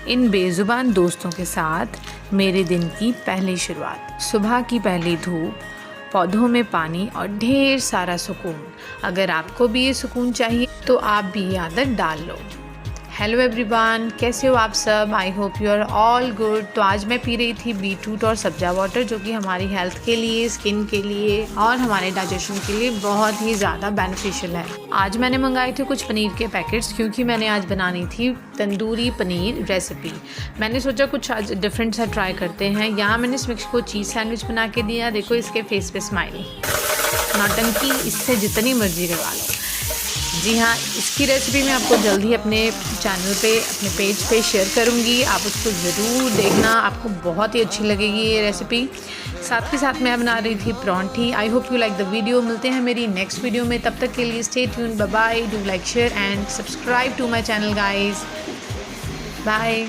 इन बेजुबान दोस्तों के साथ मेरे दिन की पहली शुरुआत। सुबह की पहली धूप, पौधों में पानी और ढेर सारा सुकून। अगर आपको भी ये सुकून चाहिए तो आप भी ये आदत डाल लो। हेलो एवरीवन, कैसे हो आप सब? I hope you are all good. तो आज मैं पी रही थी बीटरूट और सब्जा वाटर, जो कि हमारी हेल्थ के लिए, स्किन के लिए और हमारे डाइजेशन के लिए बहुत ही ज़्यादा बेनिफिशियल है। आज मैंने मंगाए थे कुछ पनीर के पैकेट्स, क्योंकि मैंने आज बनानी थी तंदूरी पनीर रेसिपी। मैंने सोचा कुछ आज डिफरेंट सा ट्राई करते हैं। यहाँ मैंने इस मिक्स को चीज़ सैंडविच बना के दिया। देखो इसके फेस पे स्माइल। नौटंकी इससे जितनी मर्जी करवा लो। जी हाँ, इसकी रेसिपी मैं आपको जल्द ही अपने चैनल पे, अपने पेज पे शेयर करूँगी। आप उसको ज़रूर देखना, आपको बहुत ही अच्छी लगेगी ये रेसिपी। साथ के साथ मैं बना रही थी परांठी। I hope you like the video. मिलते हैं मेरी नेक्स्ट वीडियो में, तब तक के लिए stay tune. Bye bye. Do like, share and subscribe to my channel guys. Bye.